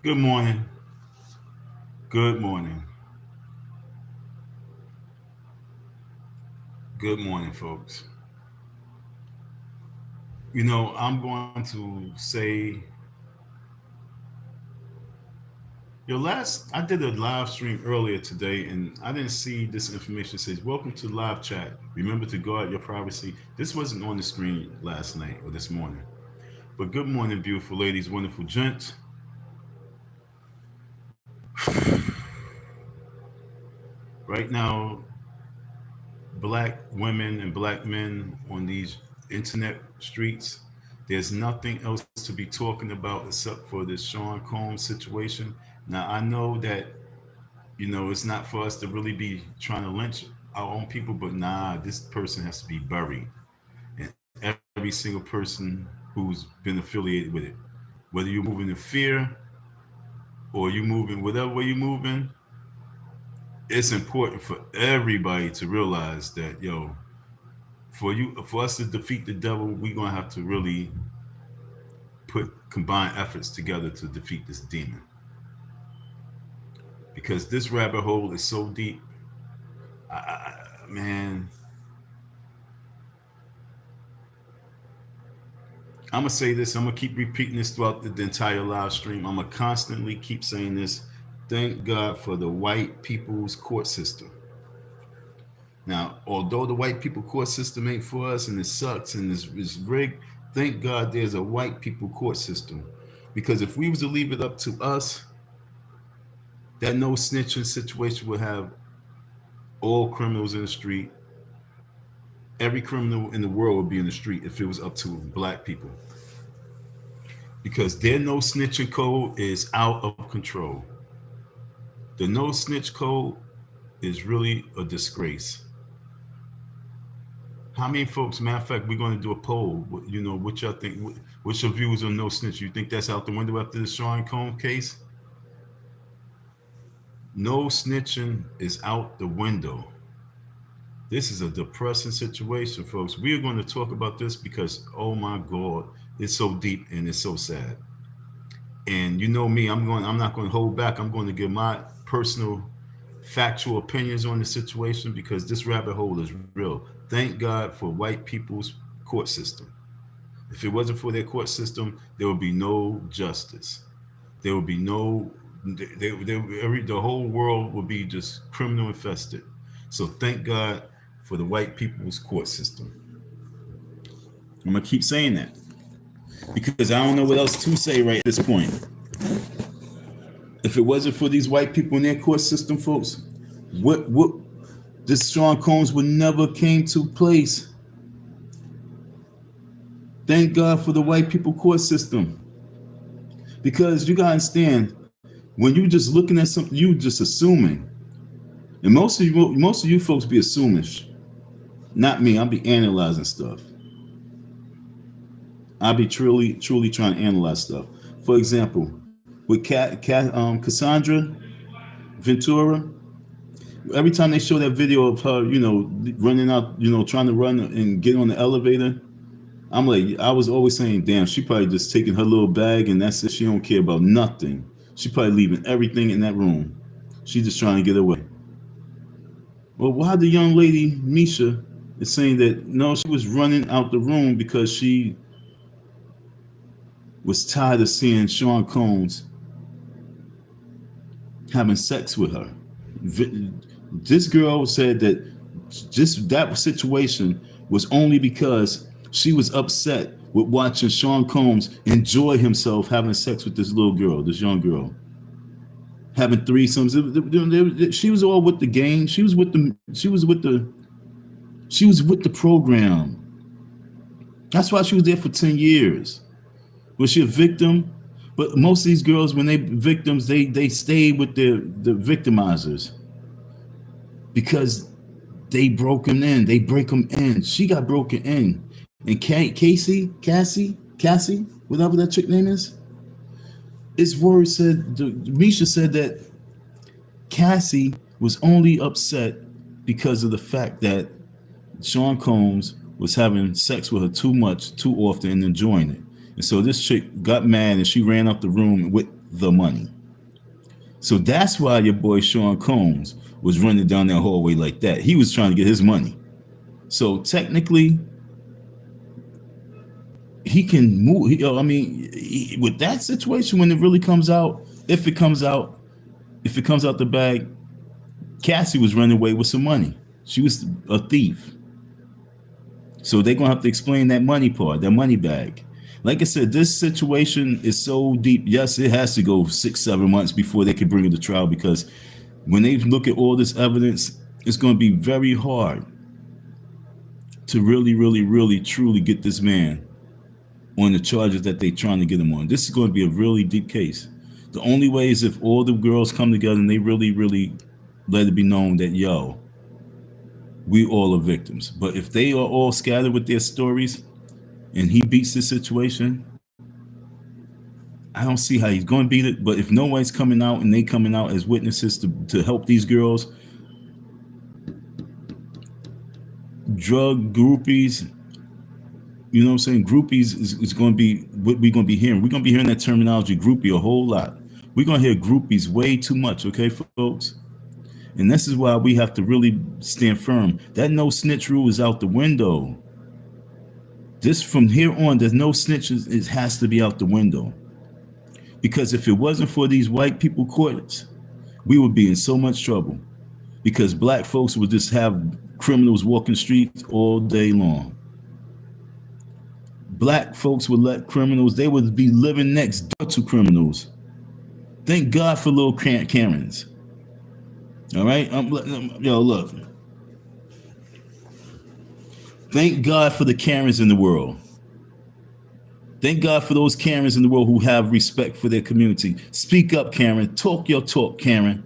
Good morning. Good morning. Good morning, folks. I'm going to say I did a live stream earlier today and I didn't see this information. It says, welcome to live chat. Remember to guard your privacy. This wasn't on the screen last night or this morning. But good morning, beautiful ladies, wonderful gents. Right now, black women and black men on these internet streets, there's nothing else to be talking about except for this Sean Combs situation. Now I know that it's not for us to really be trying to lynch our own people, but nah, this person has to be buried, and every single person who's been affiliated with it, whether you're moving in fear or you moving whatever way you're moving, it's important for everybody to realize that for us to defeat the devil, we're gonna have to really put combined efforts together to defeat this demon. Because this rabbit hole is so deep. Man, I'm gonna say this. I'm gonna keep repeating this throughout the entire live stream. I'm gonna constantly keep saying this. Thank God for the white people's court system. Now, although the white people court system ain't for us and it sucks and it's rigged, thank God there's a white people court system. Because if we was to leave it up to us, that no snitching situation would have all criminals in the street. Every criminal in the world would be in the street if it was up to black people. Because their no snitching code is out of control. The no snitch code is really a disgrace. How many folks, matter of fact, we're going to do a poll. What y'all think? What's your views on no snitch? You think that's out the window after the Sean Combs case? No snitching is out the window. This is a depressing situation, folks. We are going to talk about this because, oh my God, it's so deep and it's so sad. And you know me, I'm not going to hold back. I'm going to give my personal factual opinions on the situation because this rabbit hole is real. Thank God for white people's court system. If it wasn't for their court system, there would be no justice. There would be no, the whole world would be just criminal infested. So thank God for the white people's court system. I'm gonna keep saying that because I don't know what else to say right at this point. If it wasn't for these white people in their court system, folks, what this Sean Combs would never came to place. Thank God for the white people court system. Because you gotta understand, when you just looking at something, you just assuming. And most of you folks be assuming. Not me, I'll be analyzing stuff. I'll be truly trying to analyze stuff. For example, with Cassandra Ventura, every time they show that video of her, running out, trying to run and get on the elevator, I'm like, I was always saying, damn, she probably just taking her little bag and that's it. She don't care about nothing. She probably leaving everything in that room. She just trying to get away. Well, why the young lady, Misha, is saying that, no, she was running out the room because she was tired of seeing Sean Combs having sex with her. This girl said that just that situation was only because she was upset with watching Sean Combs enjoy himself having sex with this little girl, this young girl, having threesomes. She was all with the game. She was with the program. That's why she was there for 10 years. Was she a victim? But most of these girls, when they victims, they stay with the victimizers because they broke them in. They break them in. She got broken in. And Cassie, whatever that chick name is, Misha said that Cassie was only upset because of the fact that Sean Combs was having sex with her too much, too often, and enjoying it. And so this chick got mad and she ran out the room with the money. So that's why your boy Sean Combs was running down that hallway like that. He was trying to get his money. So technically, he can move. With that situation, when it really comes out, if it comes out the bag, Cassie was running away with some money. She was a thief. So they're gonna have to explain that money part, that money bag. Like I said, this situation is so deep. Yes, it has to go 6-7 months before they can bring it to trial, because when they look at all this evidence, it's going to be very hard to really, really, really, truly get this man on the charges that they're trying to get him on. This is going to be a really deep case. The only way is if all the girls come together and they really, really let it be known that, yo, we all are victims. But if they are all scattered with their stories and he beats this situation, I don't see how he's going to beat it. But if no one's coming out and they coming out as witnesses to help these girls, drug groupies, you know what I'm saying? Groupies is going to be what we're going to be hearing. We're going to be hearing that terminology, groupie, a whole lot. We're going to hear groupies way too much, okay, folks? And this is why we have to really stand firm. That no snitch rule is out the window. This from here on, there's no snitches. It has to be out the window. Because if it wasn't for these white people courts, we would be in so much trouble. Because black folks would just have criminals walking the streets all day long. Black folks would let criminals, they would be living next door to criminals. Thank God for little Karens. All right? Yo, look. Thank God for the Karens in the world. Thank God for those Karens in the world who have respect for their community. Speak up, Karen. Talk your talk, Karen.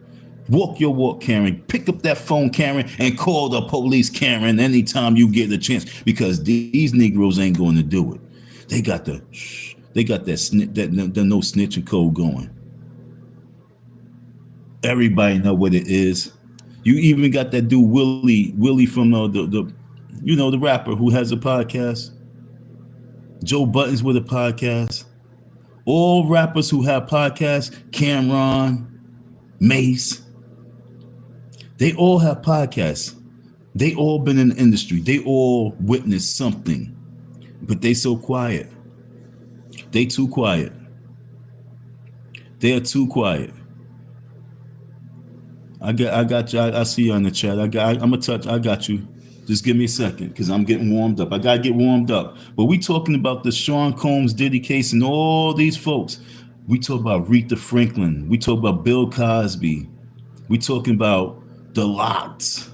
Walk your walk, Karen. Pick up that phone, Karen, and call the police, Karen, anytime you get the chance, because these Negroes ain't going to do it. They got the no snitching code going. Everybody know what it is. You even got that dude Willie from the rapper who has a podcast. Joe Buttons with a podcast. All rappers who have podcasts, Cameron, Mace, they all have podcasts. They all been in the industry. They all witnessed something, but they so quiet. They too quiet. They are too quiet. I got you. I see you on the chat. I got you. Just give me a second, because I'm getting warmed up. I gotta get warmed up. But we talking about the Sean Combs Diddy case and all these folks. We talk about Aretha Franklin. We talk about Bill Cosby. We talking about the Lots.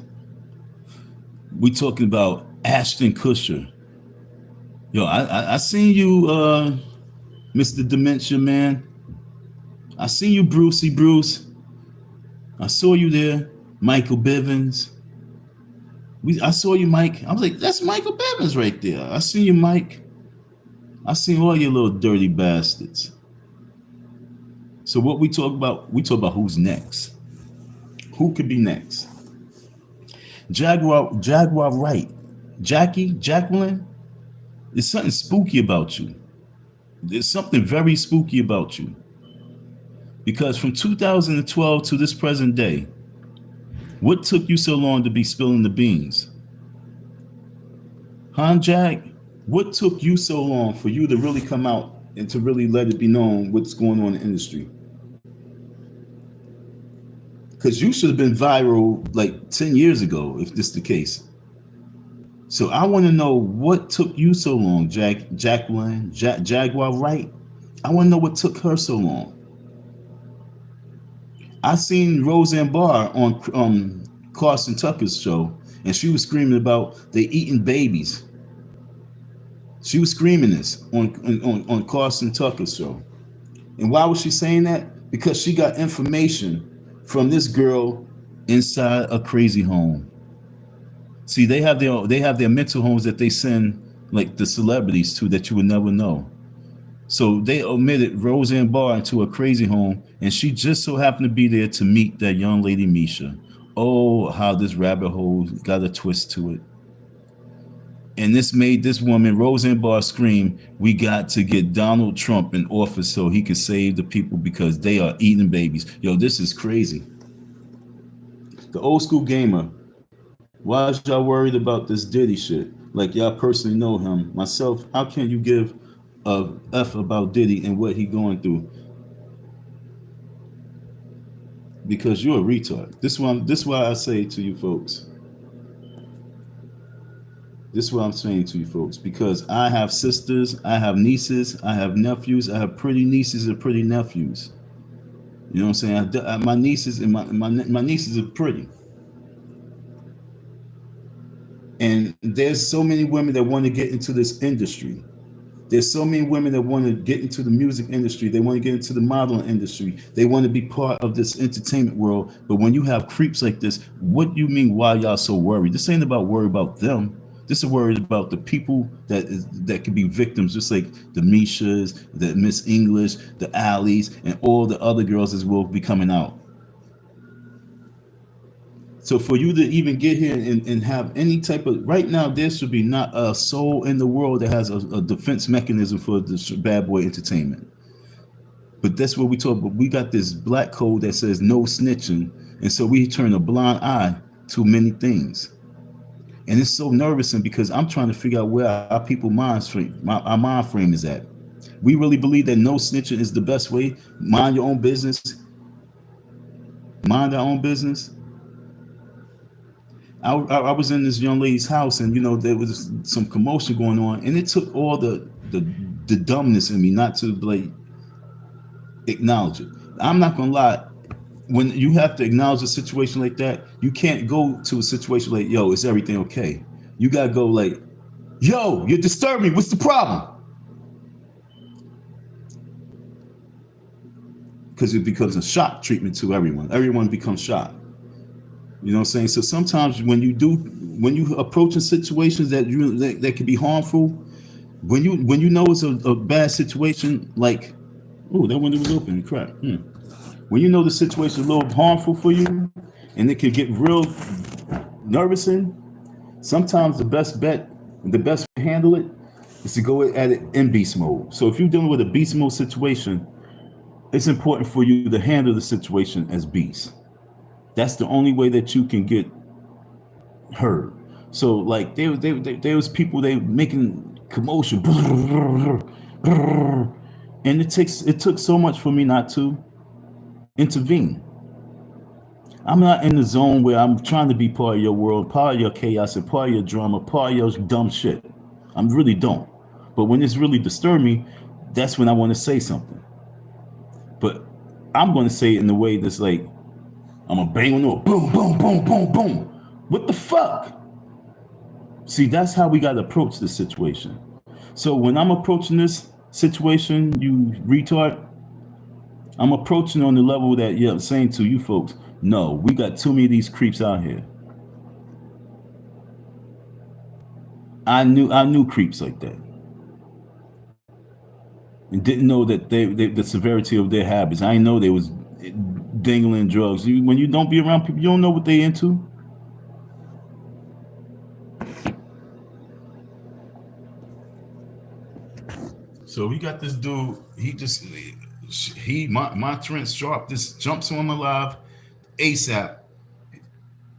We talking about Ashton Kutcher. Yo, I seen you, Mr. Dementia Man. I seen you, Bruce. I saw you there, Michael Bivins. I saw you, Mike. I was like, that's Michael Bivins right there. I seen you, Mike. I seen all you little dirty bastards. So what we talk about who's next. Who could be next? Jaguar Wright. Jacqueline, there's something spooky about you. There's something very spooky about you. Because from 2012 to this present day, what took you so long to be spilling the beans? Jack? What took you so long for you to really come out and to really let it be known what's going on in the industry? Because you should have been viral like 10 years ago, if this is the case. So I want to know what took you so long, Jacqueline, Jaguar Wright. I want to know what took her so long. I seen ROSANNE BARR on Carson Tucker's show, and she was screaming about they eating babies. She was screaming this on Carson Tucker's show. And why was she saying that? Because she got information from this girl inside a crazy home. See, they have their mental homes that they send like the celebrities to that you would never know. So they omitted ROSANNE BARR into a crazy home, and she just so happened to be there to meet that young lady, Misha. Oh, how this rabbit hole got a twist to it. And this made this woman, Roseanne Barr, scream, "We got to get Donald Trump in office so he can save the people because they are eating babies." Yo, this is crazy. The old school gamer, why is y'all worried about this Diddy shit? Like y'all personally know him. Myself, how can you give a F about Diddy and what he going through? Because you're a retard. This is why I say to you folks. This is what I'm saying to you folks. Because I have sisters, I have nieces, I have nephews, I have pretty nieces and pretty nephews. You know what I'm saying? My nieces and my nieces are pretty. And there's so many women that want to get into this industry. There's so many women that want to get into the music industry. They want to get into the modeling industry. They want to be part of this entertainment world. But when you have creeps like this, what do you mean why y'all so worried? This ain't about worry about them. This is worried about the people that could be victims, just like the Mishas, the Miss English, the Alleys, and all the other girls as will be coming out. So for you to even get here and have any type of right now, there should be not a soul in the world that has a defense mechanism for this bad boy entertainment. But that's what we talk about. We got this black code that says no snitching, and so we turn a blind eye to many things. And it's so nervousing because I'm trying to figure out where our people our mind frame is at. We really believe that no snitching is the best way. Mind your own business. Mind our own business. I was in this young lady's house, and there was some commotion going on, and it took all the dumbness in me not to like acknowledge it. I'm not gonna lie. When you have to acknowledge a situation like that, you can't go to a situation like, "Yo, is everything okay?" You gotta go like, "Yo, you're disturbing me. What's the problem?" Because it becomes a shock treatment to everyone. Everyone becomes shocked. You know what I'm saying? So sometimes when you approaching situations that can be harmful, when you know it's a bad situation, like, oh, that window was open, crap. When you know the situation is a little harmful for you, and it can get real nervousing, sometimes the best bet, the best way to handle it, is to go at it in beast mode. So if you're dealing with a beast mode situation, it's important for you to handle the situation as beast. That's the only way that you can get heard. So like there was people they making commotion, and it took so much for me not to intervene. I'm not in the zone where I'm trying to be part of your world, part of your chaos, and part of your drama, part of your dumb shit. I really don't. But when it's really disturbed me, that's when I want to say something. But I'm going to say it in a way that's like, I'm gonna bang on the door, boom, boom, boom, boom, boom. What the fuck? See, that's how we gotta approach this situation. So when I'm approaching this situation, you retard, I'm approaching on the level that I'm saying to you folks, no, we got too many of these creeps out here. I knew creeps like that, and didn't know that the severity of their habits. I didn't know they was dangling drugs. When you don't be around people, you don't know what they into. So we got this dude. My Trent Sharp just jumps on my live ASAP.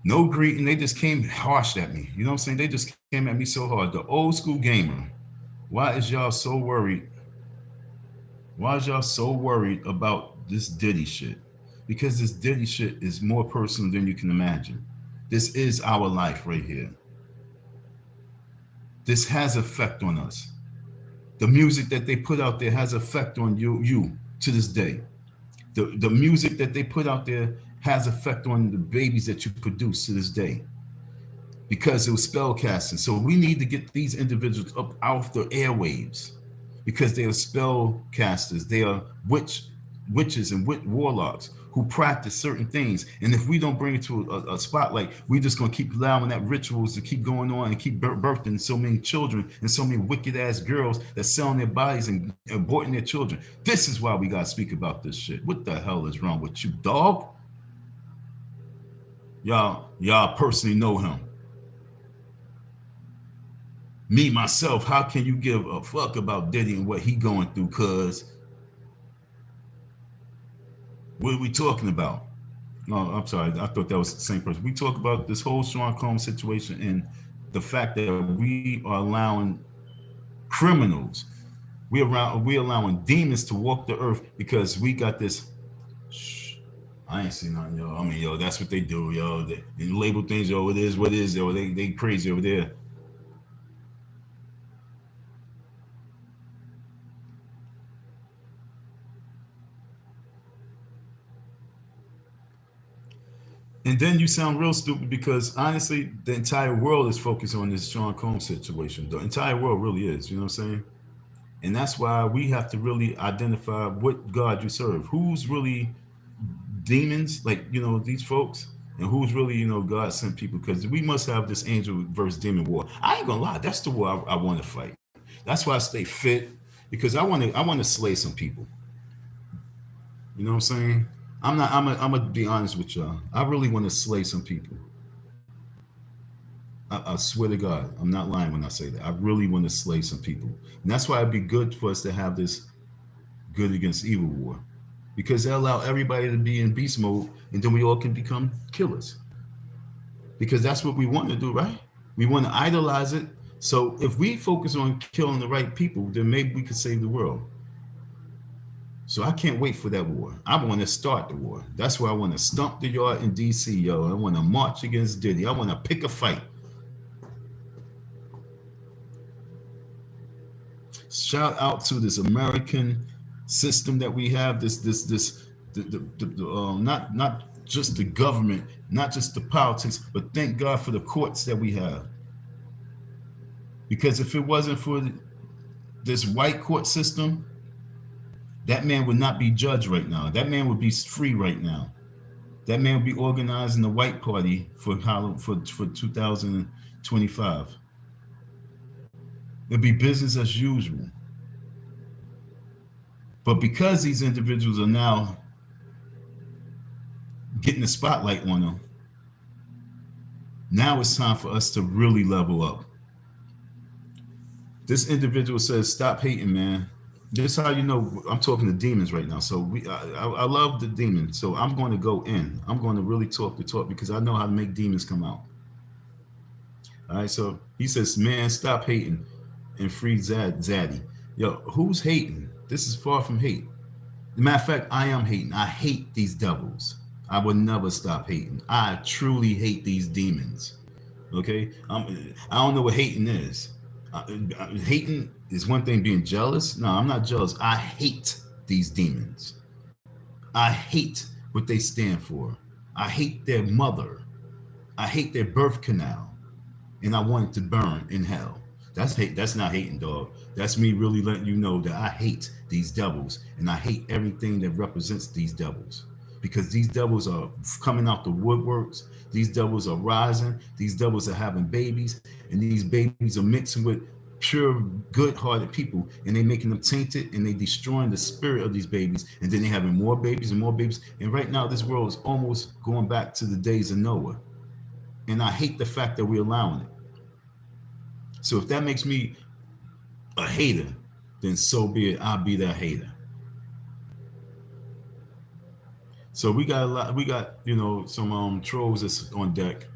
No greeting. They just came harsh at me. You know what I'm saying? They just came at me so hard. The old school gamer. Why is y'all so worried? Why is y'all so worried about this Diddy shit? Because this Diddy shit is more personal than you can imagine. This is our life right here. This has effect on us. The music that they put out there has effect on you to this day. The music that they put out there has effect on the babies that you produce to this day. Because it was spell casting. So we need to get these individuals up off the airwaves. Because they are spell casters. They are witches and warlocks who practice certain things. And if we don't bring it to a spotlight, we're just going to keep allowing that rituals to keep going on and keep birthing so many children and so many wicked ass girls that selling their bodies and aborting their children. This is why we got to speak about this shit. What the hell is wrong with you, dog? Y'all personally know him. Me myself, how can you give a fuck about Diddy and what he going through? Cause what are we talking about? No, I'm sorry. I thought that was the same person. We talk about this whole Sean Combs situation and the fact that we are allowing criminals, we allowing demons to walk the earth because we got this. Shh, I ain't seen nothing, yo. I mean, yo, that's what they do, yo. They label things, yo. It is what it is, yo. They crazy over there. And then you sound real stupid because honestly, the entire world is focused on this Sean Combs situation. The entire world really is. You know what I'm saying? And that's why we have to really identify what God you serve. Who's really demons, like, these folks, and who's really, God sent people. Because we must have this angel versus demon war. I ain't gonna lie, that's the war I want to fight. That's why I stay fit, because I want to slay some people. You know what I'm saying? I'm gonna be honest with y'all. I really want to slay some people. I swear to God, I'm not lying when I say that. I really want to slay some people. And that's why it'd be good for us to have this good against evil war. Because they allow everybody to be in beast mode, and then we all can become killers. Because that's what we want to do, right? We want to idolize it. So if we focus on killing the right people, then maybe we could save the world. So I can't wait for that war. I want to start the war. That's why I want to stump the yard in DC, yo. I want to march against Diddy. I want to pick a fight. Shout out to this American system that we have. Not just the government, not just the politics, but thank God for the courts that we have. Because if it wasn't for this white court system, that man would not be judged right now. That man would be free right now. That man would be organizing the white party for 2025. It'd be business as usual. But because these individuals are now getting the spotlight on them, now it's time for us to really level up. This individual says, "Stop hating, man." This is how you know I'm talking to demons right now. So I love the demons. So I'm going to go in. I'm going to really talk the talk because I know how to make demons come out. All right. So he says, "Man, stop hating and free Zaddy." Yo, who's hating? This is far from hate. Matter of fact, I am hating. I hate these devils. I will never stop hating. I truly hate these demons. Okay, I don't know what hating is. Hating is one thing. Being jealous, no, I'm not jealous. I hate these demons. I hate what they stand for. I hate their mother. I hate their birth canal, and I want it to burn in hell. That's hate. That's not hating, dog. That's me really letting you know that I hate these devils, and I hate everything that represents these devils. Because these devils are coming out the woodworks. These devils are rising. These devils are having babies, and these babies are mixing with pure, good-hearted people, and they making them tainted, and they destroying the spirit of these babies, and then they having more babies and more babies. And right now, this world is almost going back to the days of Noah, and I hate the fact that we're allowing it. So if that makes me a hater, then so be it. I'll be that hater. So we got a lot. We got some trolls that's on deck,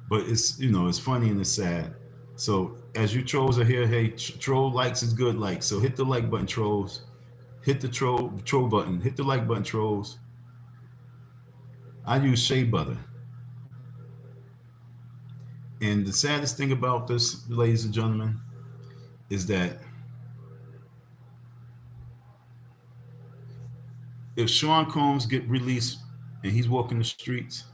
but it's funny and it's sad. So as you trolls are here, hey, troll likes is good likes. So hit the like button, trolls. Hit the troll button. Hit the like button, trolls. I use shea butter. And the saddest thing about this, ladies and gentlemen, is that if Sean Combs get released and he's walking the streets,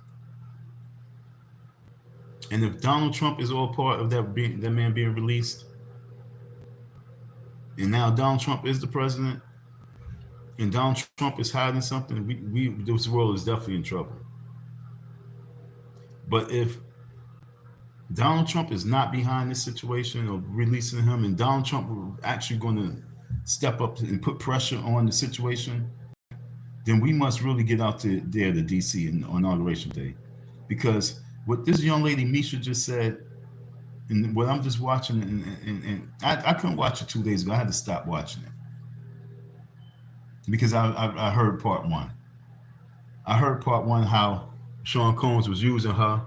and if Donald Trump is all part of that man being released, and now Donald Trump is the president, and Donald Trump is hiding something, this world is definitely in trouble. But if Donald Trump is not behind this situation or releasing him, and Donald Trump is actually going to step up and put pressure on the situation, then we must really get out there to DC on Inauguration Day. Because what this young lady Misha just said, And what I'm just watching, and I couldn't watch it 2 days ago. I had to stop watching it because I heard part one. I heard part one how Sean Combs was using her.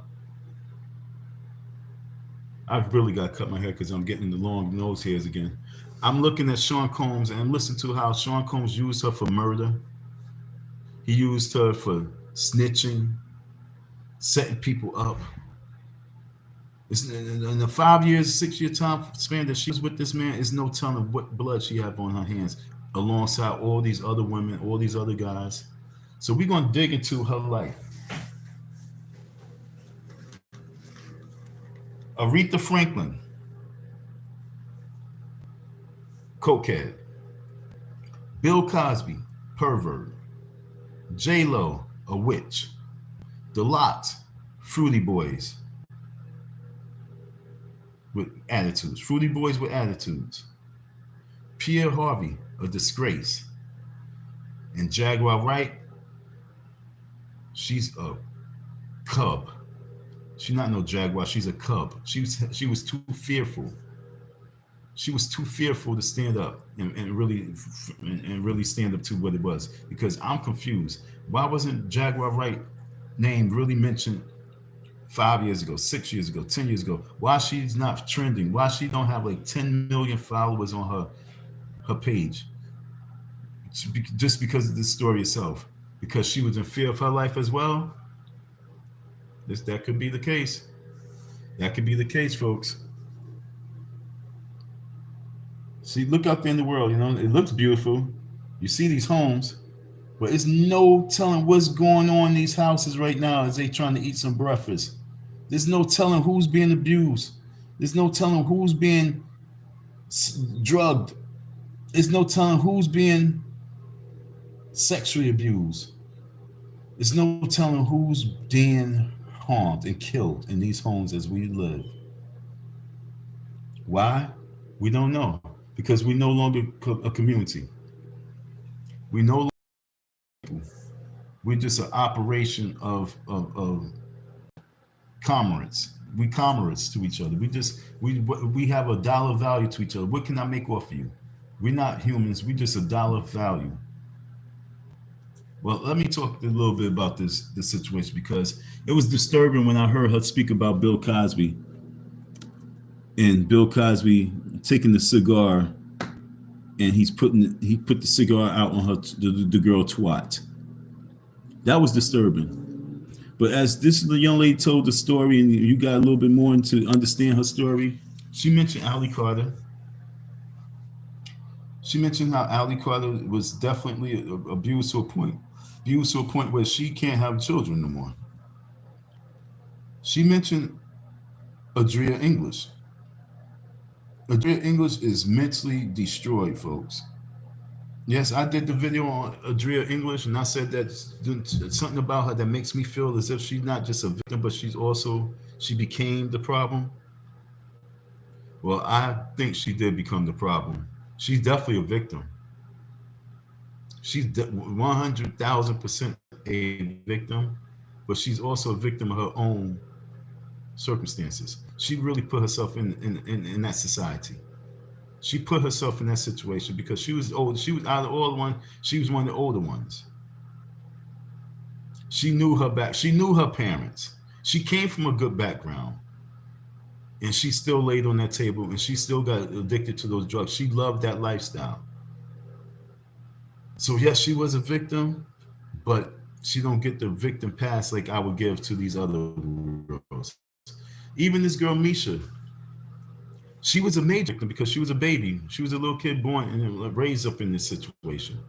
I've really got to cut my hair because I'm getting the long nose hairs again. I'm looking at Sean Combs and I'm listening to how Sean Combs used her for murder. He used her for snitching, setting people up. It's, in the 5 years, 6 year time span that she was with this man, is no telling what blood she had on her hands, alongside all these other women, all these other guys. So we're gonna dig into her life. Aretha Franklin, cokehead. Bill Cosby, pervert. J.lo, a witch. The Lot, fruity boys with attitudes. Fruity boys with attitudes. Pierre Harvey, a disgrace. And Jaguar Wright, she's a cub. She's not no jaguar. She's a cub. She was too fearful. She was too fearful to stand up and really stand up to what it was. Because I'm confused. Why wasn't Jaguar Wright name really mentioned 5 years ago, 6 years ago, 10 years ago? Why she's not trending? Why she don't have like 10 million followers on her page? Just because of the story itself. Because she was in fear of her life as well. That could be the case. That could be the case, folks. See, look out there in the world. It looks beautiful. You see these homes, but it's no telling what's going on in these houses right now as they trying to eat some breakfast. There's no telling who's being abused. There's no telling who's being drugged. There's no telling who's being sexually abused. There's no telling who's being harmed and killed in these homes as we live. Why? We don't know. Because we no longer a community. We no longer people. We're just an operation of commerce. We commerce to each other. We have a dollar value to each other. What can I make off of you? We're not humans. We're just a dollar value. Well, let me talk a little bit about this situation because it was disturbing when I heard her speak about Bill Cosby and Bill Cosby taking the cigar and he put the cigar out on her the girl twat. That was disturbing. But as this young lady told the story, and you got a little bit more into understand her story, she mentioned Ali Carter. She mentioned how Ali Carter was definitely abused to a point where she can't have children no more. She mentioned Adria English. Adria English is mentally destroyed, folks. Yes, I did the video on Adria English, and I said that something about her that makes me feel as if she's not just a victim, but she became the problem. Well, I think she did become the problem. She's definitely a victim. She's 100,000% a victim, but she's also a victim of her own circumstances. She really put herself in that society. She put herself in that situation because she was old. She was out of all the one. She was one of the older ones. She knew her back. She knew her parents. She came from a good background, and she still laid on that table, and she still got addicted to those drugs. She loved that lifestyle. So yes, she was a victim, but she don't get the victim pass like I would give to these other girls. Even this girl Misha, she was a major victim because she was a baby. She was a little kid born and raised up in this situation.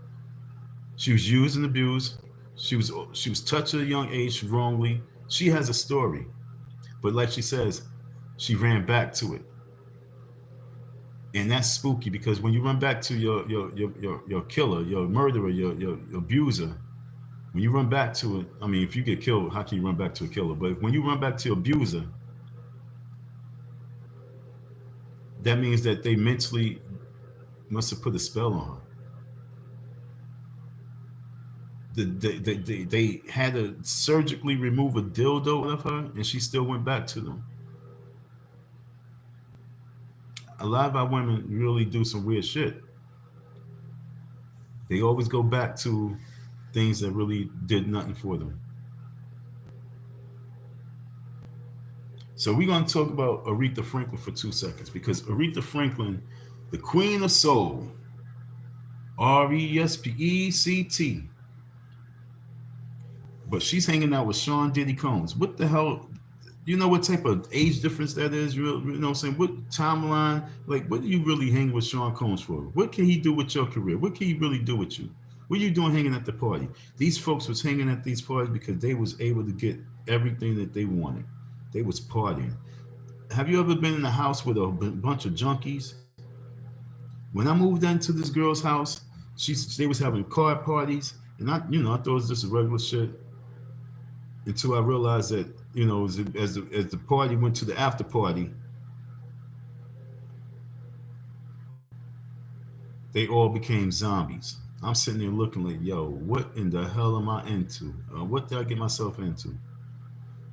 She was used and abused. She was touched at a young age wrongly. She has a story, but like she says, she ran back to it, and that's spooky because when you run back to your killer, your murderer, your abuser, when you run back to it, I mean, if you get killed, how can you run back to a killer? But when you run back to your abuser, that means that they mentally must have put a spell on her. They had to surgically remove a dildo out of her, and she still went back to them. A lot of our women really do some weird shit. They always go back to things that really did nothing for them. So we're going to talk about Aretha Franklin for 2 seconds because Aretha Franklin, the Queen of Soul, RESPECT, but she's hanging out with Sean Diddy Combs. What the hell? You know what type of age difference that is? You know what I'm saying? What timeline? Like, what do you really hang with Sean Combs for? What can he do with your career? What can he really do with you? What are you doing hanging at the party? These folks was hanging at these parties because they was able to get everything that they wanted. They was partying. Have you ever been in a house with a bunch of junkies? When I moved into this girl's house, they was having card parties, and I thought it was just a regular shit until I realized that as the party went to the after party, they all became zombies. I'm sitting there looking like, yo, what in the hell am I into? What did I get myself into?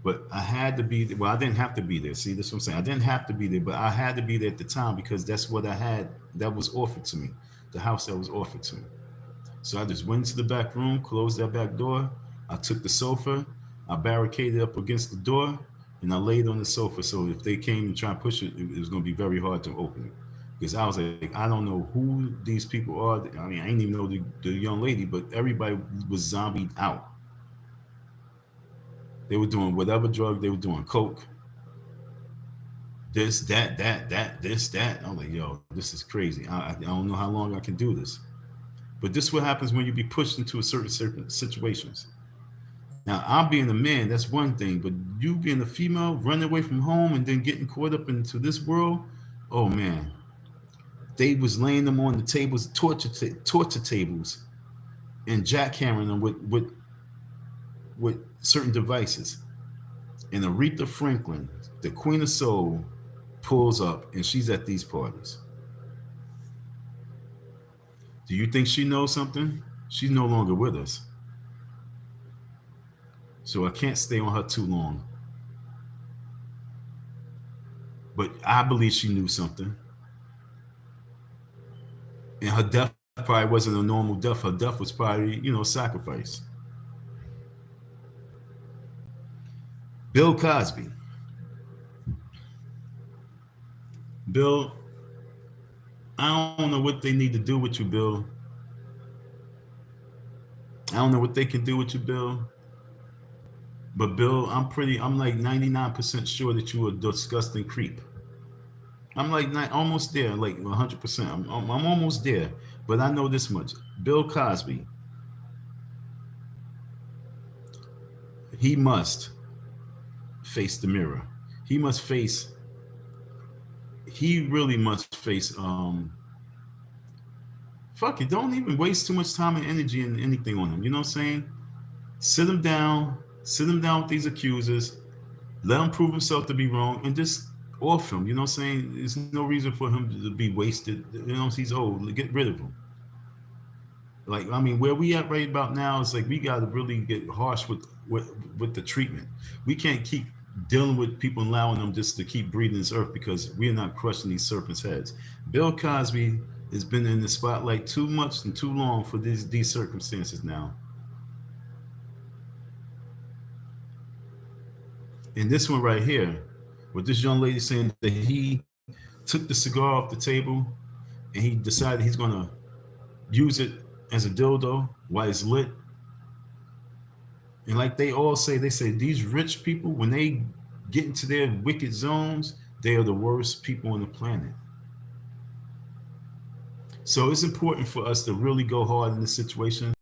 But I had to be there. Well, I didn't have to be there. See, that's what I'm saying. I didn't have to be there, but I had to be there at the time because that's what I had that was offered to me, the house that was offered to me. So I just went into the back room, closed that back door. I took the sofa, I barricaded up against the door, and I laid on the sofa. So if they came and tried to push it, it was going to be very hard to open it. Because I was like, I don't know who these people are. I mean, I didn't even know the young lady, but everybody was zombied out. They were doing whatever drug they were doing, coke, this, that, this, that. I'm like, yo, this is crazy. I don't know how long I can do this. But this is what happens when you be pushed into a certain situations. Now, I'm being a man, that's one thing, but you being a female, running away from home and then getting caught up into this world, oh man, they was laying them on the tables, torture tables, and jackhammering them with certain devices. And Aretha Franklin, the Queen of Soul, pulls up and she's at these parties. Do you think she knows something? She's no longer with us. So I can't stay on her too long. But I believe she knew something. And her death probably wasn't a normal death. Her death was probably, sacrifice. Bill Cosby. Bill, I don't know what they need to do with you, Bill. I don't know what they can do with you, Bill. But Bill, I'm like 99% sure that you a disgusting creep. I'm like almost there, like 100%. I'm almost there. But I know this much. Bill Cosby, he must face the mirror. He must face, he really must face, fuck it, don't even waste too much time and energy and anything on him. You know what I'm saying? Sit him down, sit him down with these accusers, let him prove himself to be wrong, and just off him. You know what I'm saying? There's no reason for him to be wasted. He's old. Get rid of him. Like, I mean, where we at right about now is like we got to really get harsh with the treatment. We can't keep dealing with people and allowing them just to keep breathing this earth because we are not crushing these serpents' heads. Bill Cosby has been in the spotlight too much and too long for these circumstances now. And this one right here, with this young lady saying that he took the cigar off the table and he decided he's gonna use it as a dildo while it's lit. And like they all say, they say these rich people, when they get into their wicked zones, they are the worst people on the planet. So it's important for us to really go hard in this situation.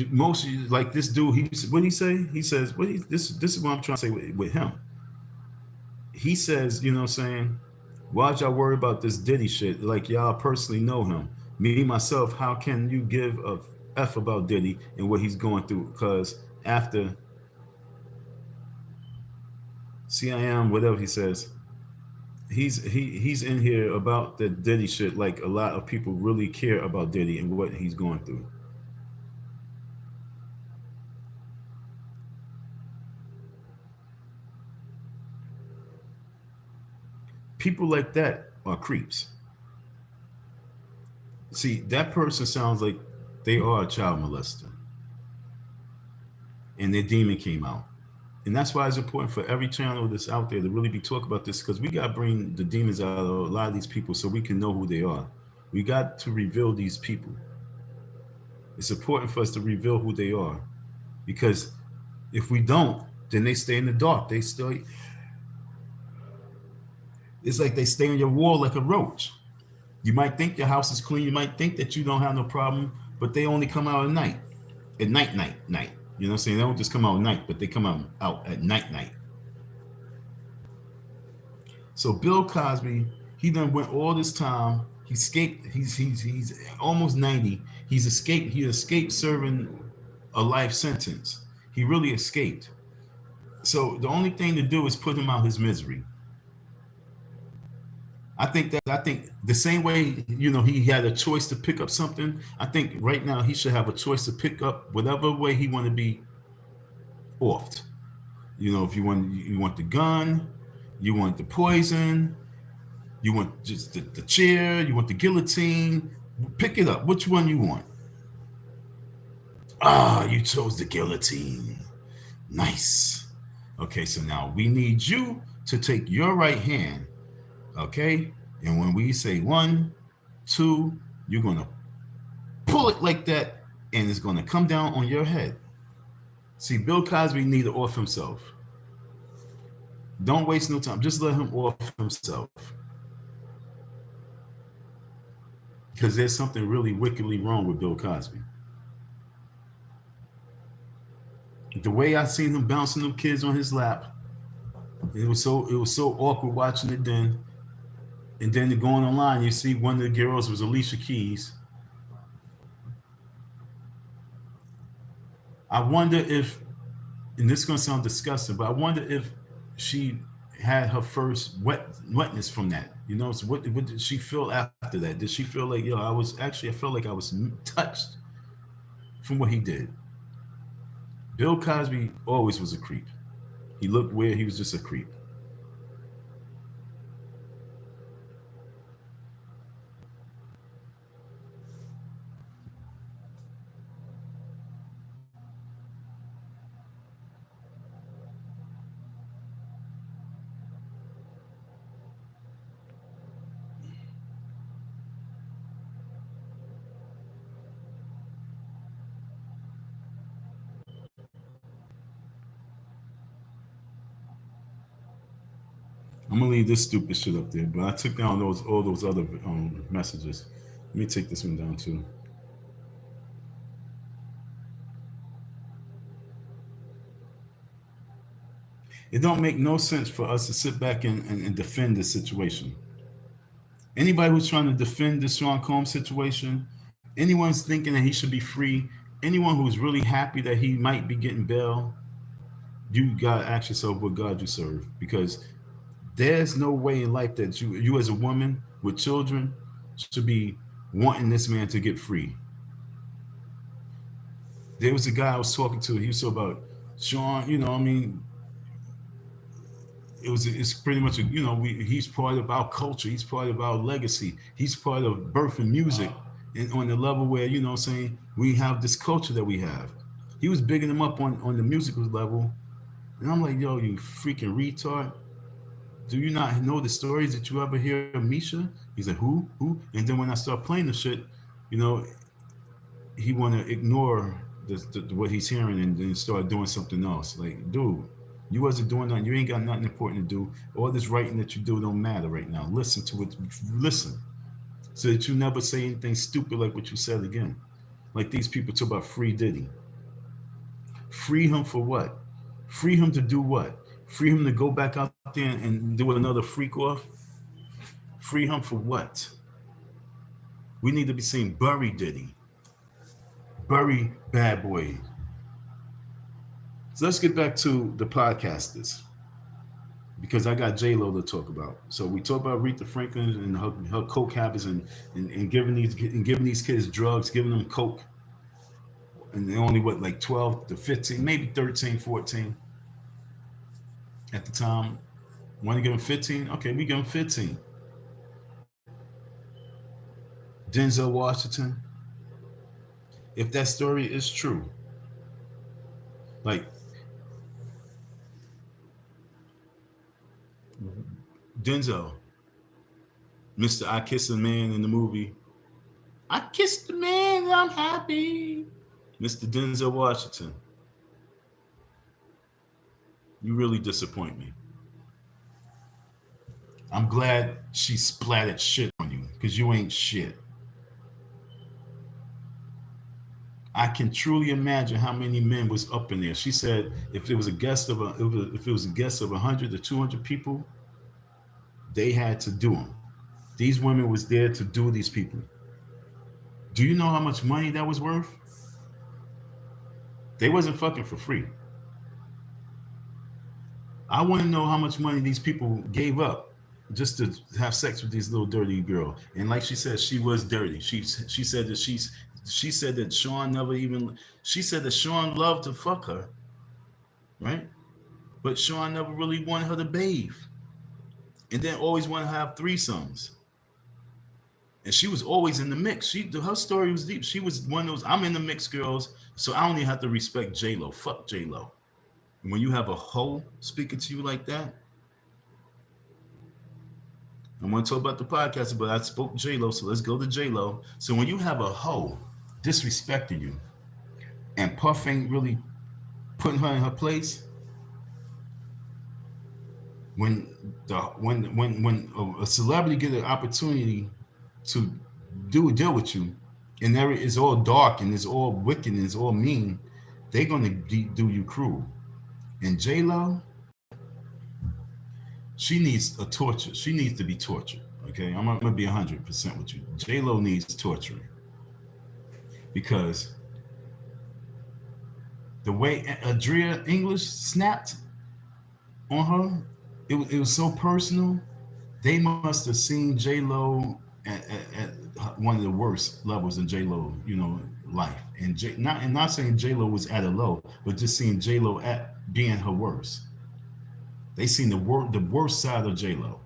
Most like this dude, what he say? He says, this is what I'm trying to say with him. He says, you know what I'm saying? Why'd y'all worry about this Diddy shit? Like y'all personally know him. Me, myself, how can you give a F about Diddy and what he's going through? Because after CIM, whatever he says, he's in here about the Diddy shit like a lot of people really care about Diddy and what he's going through. People like that are creeps. See, that person sounds like they are a child molester, and their demon came out. And that's why it's important for every channel that's out there to really be talking about this, because we got to bring the demons out of a lot of these people so we can know who they are. We got to reveal these people. It's important for us to reveal who they are, because if we don't, then they stay in the dark. They still, it's like they stay on your wall like a roach. You might think your house is clean. You might think that you don't have no problem, but they only come out at night. At night. You know what I'm saying? They don't just come out at night, but they come out at night. So Bill Cosby, he done went all this time. He escaped. He's almost 90. He's escaped. He escaped serving a life sentence. He really escaped. So the only thing to do is put him out his misery. I think the same way, he had a choice to pick up something. I think right now he should have a choice to pick up whatever way he want to be offed. If you want the gun, you want the poison, you want just the chair, you want the guillotine. Pick it up. Which one you want? Ah, you chose the guillotine. Nice. Okay, so now we need you to take your right hand. Okay? And when we say 1, 2, you're going to pull it like that, and it's going to come down on your head. See, Bill Cosby need to off himself. Don't waste no time. Just let him off himself. Because there's something really wickedly wrong with Bill Cosby. The way I seen him bouncing them kids on his lap, it was so awkward watching it then. And then going online, you see one of the girls was Alicia Keys. I wonder if, and this is going to sound disgusting, but I wonder if she had her first wetness from that. So what did she feel after that? Did she feel like, I felt like I was touched from what he did. Bill Cosby always was a creep. He looked weird. He was just a creep. I'm gonna leave this stupid shit up there, but I took down all those other messages. Let me take this one down too. It don't make no sense for us to sit back and defend this situation. Anybody who's trying to defend the Sean Combs situation, anyone's thinking that he should be free, anyone who's really happy that he might be getting bail, you gotta ask yourself what God you serve, because there's no way in life that you as a woman with children should be wanting this man to get free. There was a guy I was talking to. He was talking about Sean. It's pretty much he's part of our culture. He's part of our legacy. He's part of birth and music, and on the level where we have this culture that we have. He was bigging him up on the musical level, and I'm like, yo, you freaking retard. Do you not know the stories that you ever hear of Misha? He's like, who? And then when I start playing the shit, he want to ignore what he's hearing and then start doing something else. Like, dude, you wasn't doing nothing. You ain't got nothing important to do. All this writing that you do don't matter right now. Listen to it. Listen, so that you never say anything stupid like what you said again. Like these people talk about free Diddy. Free him for what? Free him to do what? Free him to go back out there and do another freak off? Free him for what? We need to be saying bury Diddy. Bury Bad Boy. So let's get back to the podcasters, because I got J.lo to talk about. So we talk about Aretha Franklin and her coke habits and giving these kids drugs, giving them coke. And they only, 12 to 15, maybe 13, 14 at the time. Want to give them 15? Okay, we give them 15. Denzel Washington, if that story is true, like Denzel, Mr. I Kiss a Man in the movie, I kissed the man and I'm happy. Mr. Denzel Washington, you really disappoint me. I'm glad she splattered shit on you because you ain't shit. I can truly imagine how many men was up in there. She said if it was a guest of if it was a guest of 100 or 200 people, they had to do them. These women was there to do these people. Do you know how much money that was worth? They wasn't fucking for free. I want to know how much money these people gave up just to have sex with these little dirty girl. And like she said, she was dirty. She said that she said that Sean never even she said that Sean loved to fuck her, right? But Sean never really wanted her to bathe. And then always wanted to have threesomes. And she was always in the mix. Her story was deep. She was one of those I'm in the mix girls, so I only have to respect J.lo. Fuck J.lo. And when you have a hoe speaking to you like that, I want to talk about the podcast, but I spoke J-Lo, so let's go to J-Lo. So when you have a hoe disrespecting you and Puff ain't really putting her in her place, when a celebrity get an opportunity to do a deal with you, and there is all dark and it's all wicked and it's all mean, they're gonna do you cruel. And J-Lo, she needs a torture. She needs to be tortured. Okay, I'm gonna be 100% with you. J-Lo needs torturing because the way Adria English snapped on her, it was so personal. They must have seen J-Lo at one of the worst levels in J-Lo, life. And not saying J-Lo was at a low, but just seeing J-Lo at being her worst. They seen the worst side of J-Lo.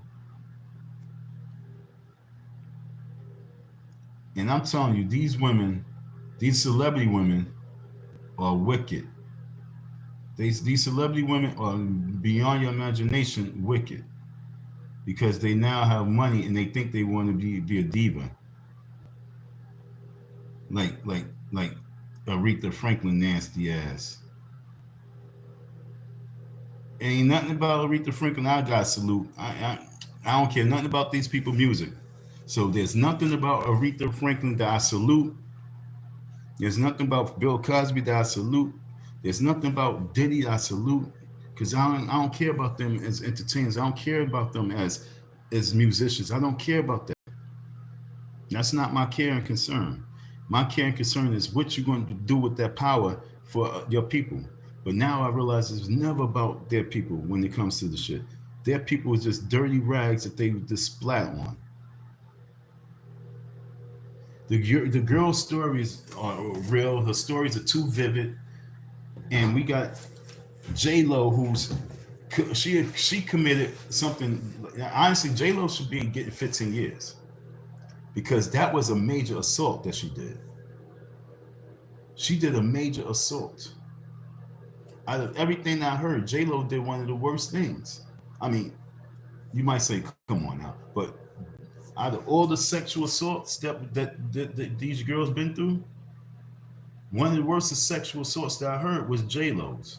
And I'm telling you, these women, these celebrity women are wicked. These celebrity women are beyond your imagination wicked. Because they now have money and they think they want to be a diva. Like Aretha Franklin nasty ass. Ain't nothing about Aretha Franklin I got salute. I don't care nothing about these people music. So there's nothing about Aretha Franklin that I salute. There's nothing about Bill Cosby that I salute. There's nothing about Diddy that I salute. Because I don't care about them as entertainers. I don't care about them as musicians. I don't care about that. That's not my care and concern. My care and concern is what you're going to do with that power for your people. But now I realize it's never about their people when it comes to the shit. Their people is just dirty rags that they just splat on. The girl's stories are real. Her stories are too vivid. And we got J-Lo, who's she committed something. Honestly, J-Lo should be getting 15 years because that was a major assault that she did. She did a major assault. Out of everything I heard, J-Lo did one of the worst things. I mean, you might say, come on now, but out of all the sexual assaults that these girls been through, one of the worst sexual assaults that I heard was J-Lo's.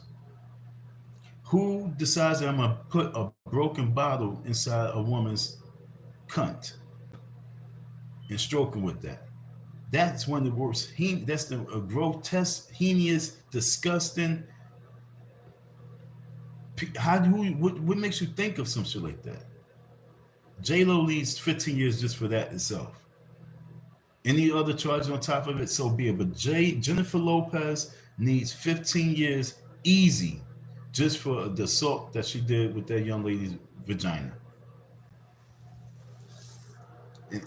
Who decides that I'm gonna put a broken bottle inside a woman's cunt and stroke her with that? That's one of the worst. That's the grotesque, heinous, disgusting. What makes you think of some shit like that? J-Lo needs 15 years just for that itself. Any other charges on top of it, so be it. But Jennifer Lopez needs 15 years easy just for the assault that she did with that young lady's vagina.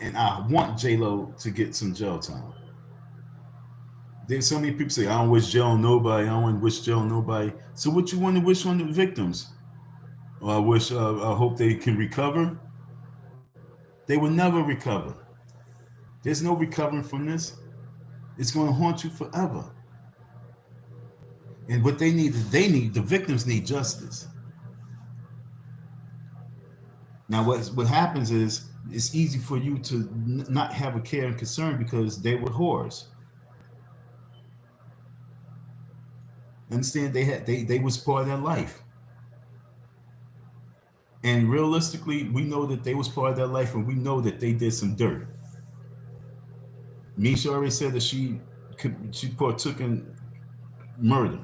And I want J-Lo to get some jail time. There's so many people say, I don't wish jail on nobody. I don't want to wish jail on nobody. So what you want to wish on the victims? I hope they can recover. They will never recover. There's no recovering from this. It's going to haunt you forever. And what the victims need justice. Now, what happens is it's easy for you to not have a care and concern because they were whores. Understand? They was part of their life, and realistically, we know that they was part of their life, and we know that they did some dirt. Misha already said that she partook in murder.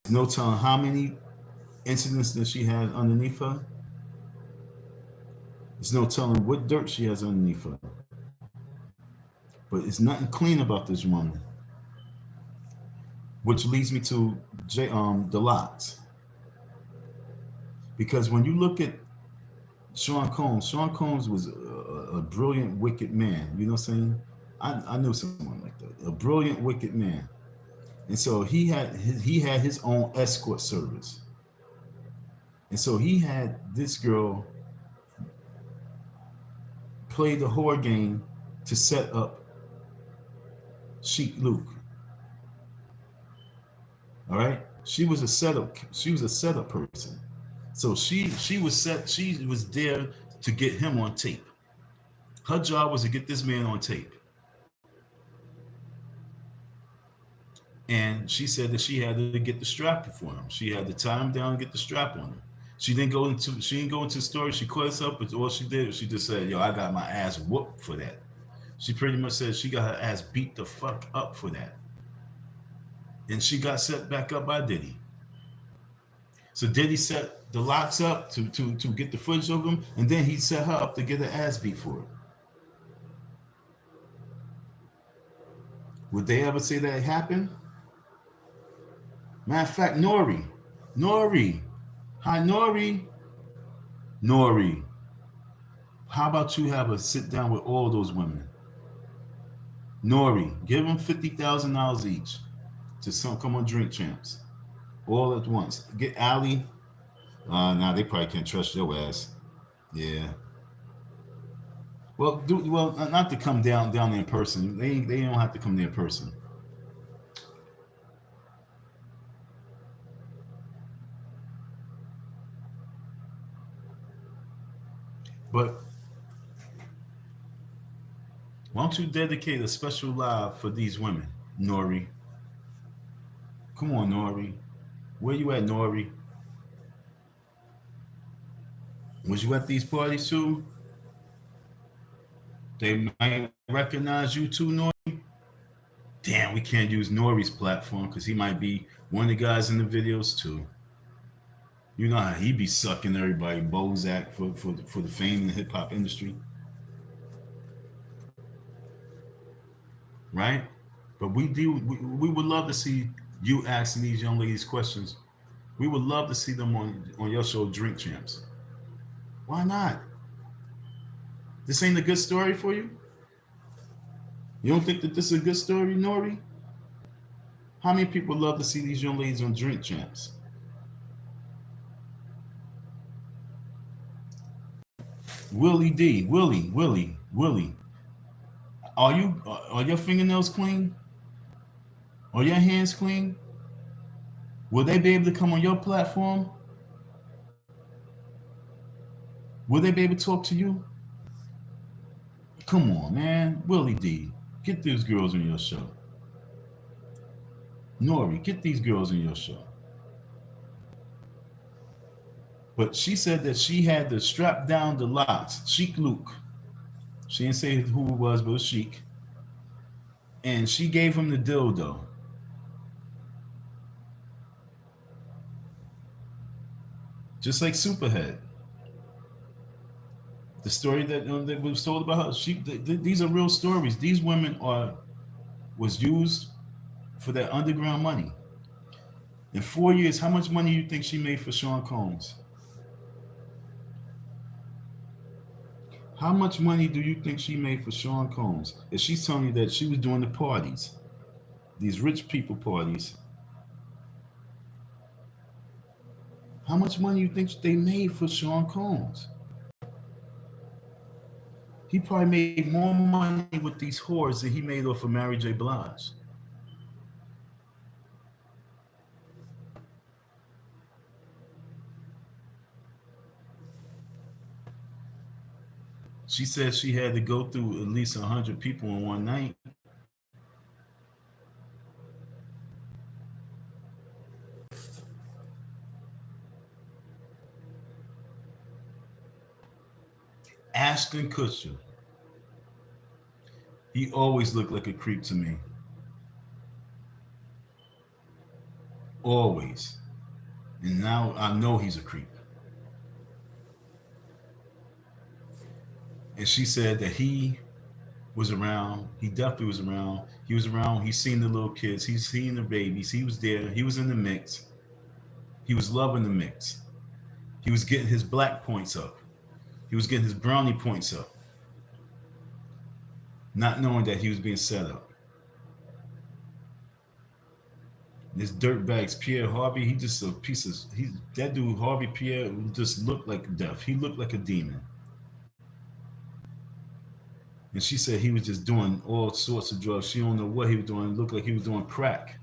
There's no telling how many incidents that she had underneath her. There's no telling what dirt she has underneath her. But it's nothing clean about this woman. Which leads me to the lots. Because when you look at Sean Combs was a brilliant, wicked man. You know what I'm saying? I knew someone like that. A brilliant, wicked man. And so he had his own escort service. And so he had this girl play the whore game to set up Sheik Luke. All right? She was a setup person. So she was there to get him on tape. Her job was to get this man on tape. And she said that she had to get the strap for him. She had to tie him down and get the strap on him. She didn't go into the story. She caught us up, but all she did, she just said, "Yo, I got my ass whooped for that." She pretty much said she got her ass beat the fuck up for that. And she got set back up by Diddy. So Diddy set the locks up to get the footage of him, and then he set her up to get her ass beat for it. Would they ever say that happened? Matter of fact, Nori. Hi, Nori. How about you have a sit down with all those women? Nori, give them $50,000 each to come on Drink Champs, all at once. Get Ali. Nah, they probably can't trust your ass. Yeah. Well, not to come down there in person. They don't have to come there in person. But why don't you dedicate a special live for these women, Nori? Come on, Nori. Where you at, Nori? Was you at these parties too? They might recognize you too, Nori. Damn, we can't use Nori's platform because he might be one of the guys in the videos too. You know how he be sucking everybody Bozak for the fame in the hip hop industry, right? But we would love to see you asking these young ladies questions. We would love to see them on your show, Drink Champs. Why not? This ain't a good story for you? You don't think that this is a good story, Nori? How many people love to see these young ladies on Drink Champs? Willie D, Willie. Are your fingernails clean? Are your hands clean? Will they be able to come on your platform? Will they be able to talk to you? Come on, man. Willie D, get these girls on your show. Nori, get these girls on your show. But she said that she had to strap down the locks. Sheik Luke. She didn't say who it was, but it was Sheik. And she gave him the dildo. Just like Superhead. The story that was told about her. These are real stories. These women was used for that underground money. In 4 years, how much money do you think she made for Sean Combs? How much money do you think she made for Sean Combs? If she's telling you that she was doing the parties, these rich people parties, how much money do you think they made for Sean Combs? He probably made more money with these whores than he made off of Mary J. Blige. She said she had to go through at least 100 people in one night. Ashton Kutcher. He always looked like a creep to me. Always. And now I know he's a creep. And she said that he was around. He definitely was around. He was around. He's seen the little kids. He's seen the babies. He was there. He was in the mix. He was loving the mix. He was getting his black points up. He was getting his brownie points up. Not knowing that he was being set up. This dirtbags Pierre Harvey, he just a piece of that dude Harvey Pierre just looked like death. He looked like a demon. And she said he was just doing all sorts of drugs. She don't know what he was doing. It looked like he was doing crack.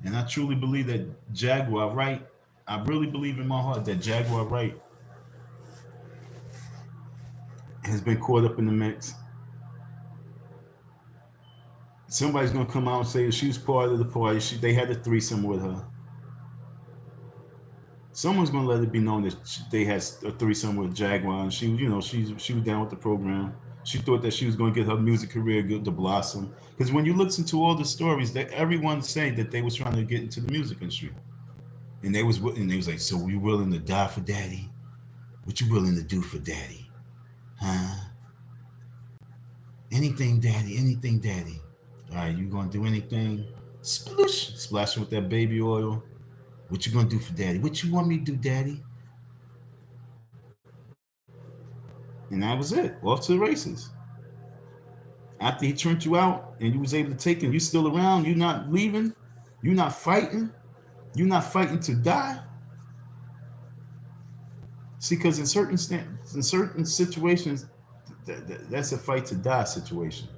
And I truly believe that Jaguar Wright, I really believe in my heart that Jaguar Wright has been caught up in the mix. Somebody's gonna come out and say she was part of the party. They had a threesome with her. Someone's gonna let it be known that they had a threesome with Jaguar, and she was down with the program. She thought that she was gonna get her music career good to blossom. Because when you listen to all the stories, that everyone's saying that they was trying to get into the music industry, and they was like, so you willing to die for daddy? What you willing to do for daddy? Huh? Anything, daddy. Anything, daddy. All right, you gonna do anything? Sploosh, splashing with that baby oil. What you gonna do for daddy? What you want me to do, daddy? And that was it. Off to the races. After he turned you out and you was able to take him, you still around, you not leaving, you not fighting, you not fighting to die. See, because in certain situations, that's a fight to die situation.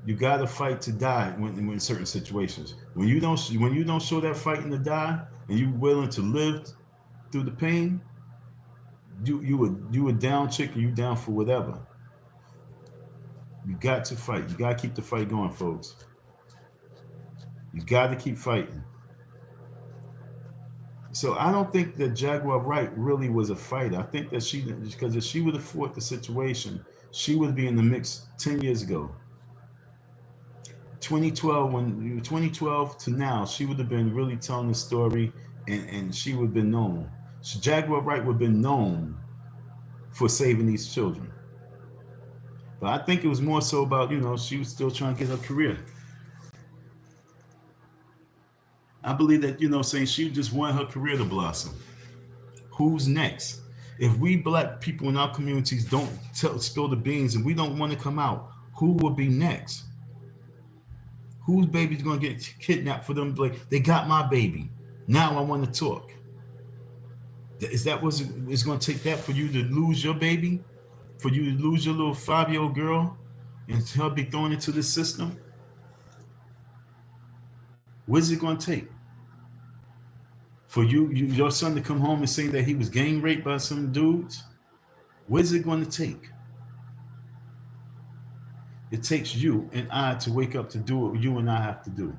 You gotta fight to die when in certain situations. When you don't show that fighting to die, and you willing to live through the pain, you a down chick, and you down for whatever. You got to fight. You gotta keep the fight going, folks. You gotta keep fighting. So I don't think that Jaguar Wright really was a fighter. I think that because if she would have fought the situation, she would be in the mix 10 years ago. 2012 to now, she would have been really telling the story, and she would have been known. So Jaguar Wright would have been known for saving these children. But I think it was more so about, she was still trying to get her career. I believe that, saying she just wanted her career to blossom. Who's next? If we black people in our communities don't spill the beans and we don't want to come out, who will be next? Whose baby's going to get kidnapped for them? Like, they got my baby. Now I want to talk. Is that what it's going to take that for you to lose your baby? For you to lose your little 5-year-old girl and her be thrown into the system? What is it going to take? For your son to come home and say that he was gang raped by some dudes? What is it going to take? It takes you and I to wake up to do what you and I have to do.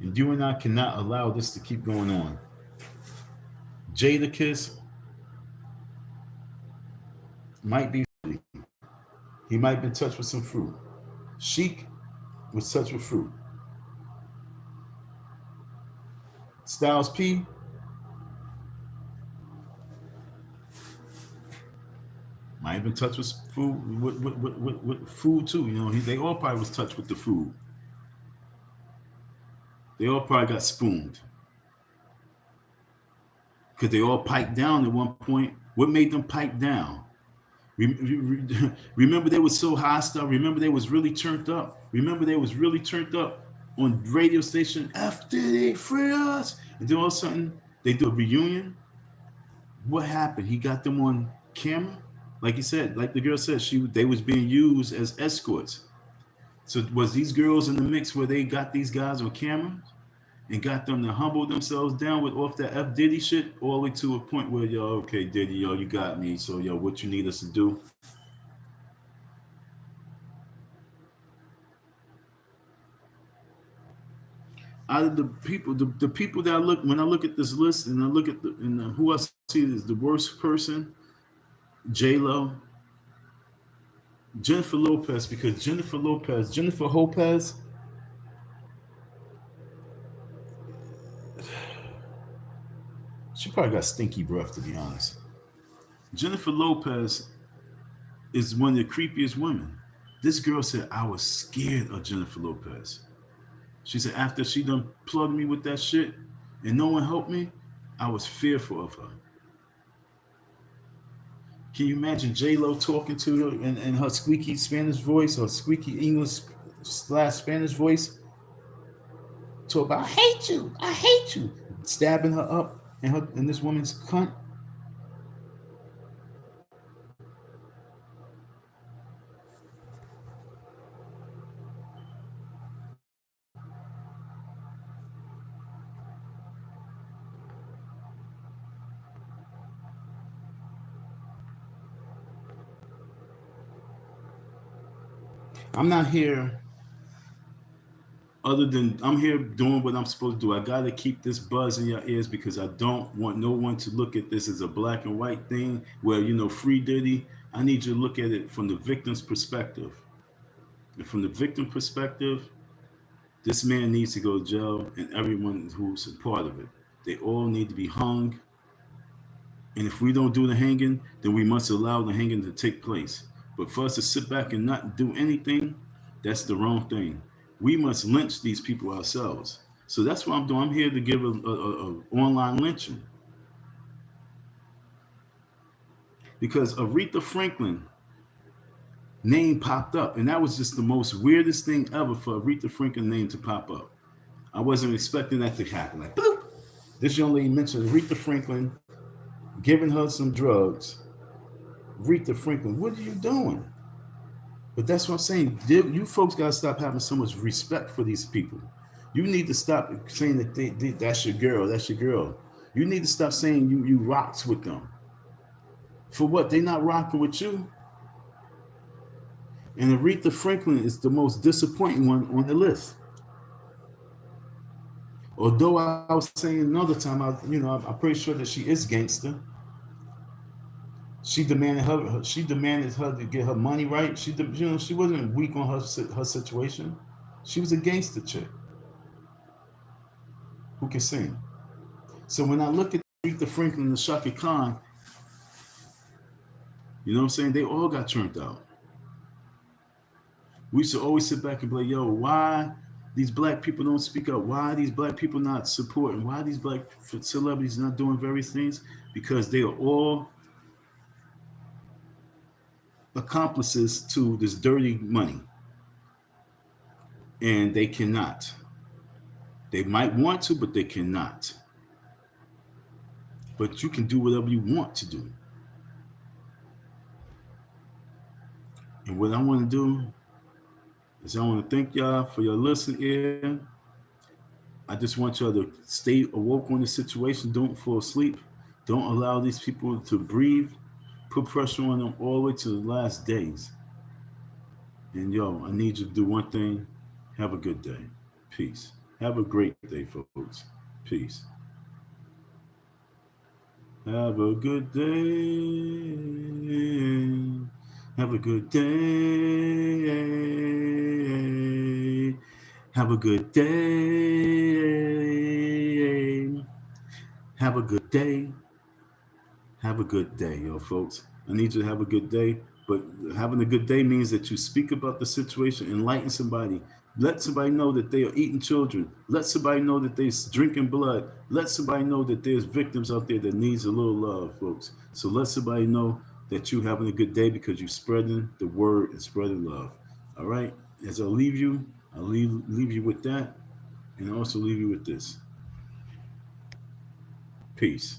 And you and I cannot allow this to keep going on. Jadakiss might be, he might be touched with some fruit. Sheik was touched with fruit. Styles P might have been touched with food, with food too. They all probably was touched with the food. They all probably got spooned. Because they all piped down at one point. What made them pipe down? Remember they was so hostile. Remember they was really turned up. on radio station, F Diddy, free us. And then all of a sudden, they do a reunion. What happened? He got them on camera. Like he said, like the girl said, they was being used as escorts. So was these girls in the mix where they got these guys on camera and got them to humble themselves down with off that F Diddy shit all the way to a point where yo, okay, Diddy, yo, you got me. So yo, what you need us to do? Out of the people that I look when I look at this list and I look at who I see is the worst person, J.lo, Jennifer Lopez, because Jennifer Lopez, she probably got stinky breath to be honest. Jennifer Lopez is one of the creepiest women. This girl said I was scared of Jennifer Lopez. She said after she done plugged me with that shit and no one helped me, I was fearful of her. Can you imagine J.Lo talking to her in her squeaky Spanish voice or squeaky English / Spanish voice? Talk about I hate you, stabbing her up in this woman's cunt. I'm not here other than I'm here doing what I'm supposed to do. I gotta keep this buzz in your ears because I don't want no one to look at this as a black and white thing where free Diddy. I need you to look at it from the victim's perspective. And from the victim perspective, this man needs to go to jail and everyone who's a part of it. They all need to be hung. And if we don't do the hanging, then we must allow the hanging to take place. But for us to sit back and not do anything, that's the wrong thing. We must lynch these people ourselves. So that's what I'm doing. I'm here to give a online lynching. Because Aretha Franklin name popped up. And that was just the most weirdest thing ever for Aretha Franklin name to pop up. I wasn't expecting that to happen. Like, bloop. This young lady mentioned Aretha Franklin giving her some drugs. Aretha Franklin, what are you doing? But that's what I'm saying. You folks got to stop having so much respect for these people. You need to stop saying that that's your girl, that's your girl. You need to stop saying you rocks with them. For what? They not rocking with you. And Aretha Franklin is the most disappointing one on the list. Although I was saying another time, I'm pretty sure that she is gangster. She demanded her. She demanded her to get her money right. She wasn't weak on her situation. She was a gangster chick who can sing. So when I look at Aretha Franklin and Shaka Khan, you know what I'm saying? They all got turned out. We should always sit back and be like, yo, why these black people don't speak up? Why these black people not supporting? Why these black celebrities not doing various things? Because they are all accomplices to this dirty money. And they cannot. They might want to, but they cannot. But you can do whatever you want to do. And what I want to do is I want to thank y'all for your listening here. I just want y'all to stay awoke on the situation. Don't fall asleep. Don't allow these people to breathe. Put pressure on them all the way to the last days. And yo, I need you to do one thing. Have a good day. Peace. Have a great day, folks. Peace. Have a good day. Have a good day. Have a good day. Have a good day. Have a good day, yo, folks. I need you to have a good day. But having a good day means that you speak about the situation, enlighten somebody. Let somebody know that they are eating children. Let somebody know that they're drinking blood. Let somebody know that there's victims out there that needs a little love, folks. So let somebody know that you're having a good day because you're spreading the word and spreading love. All right? As I leave you, I'll leave you with that. And I'll also leave you with this. Peace.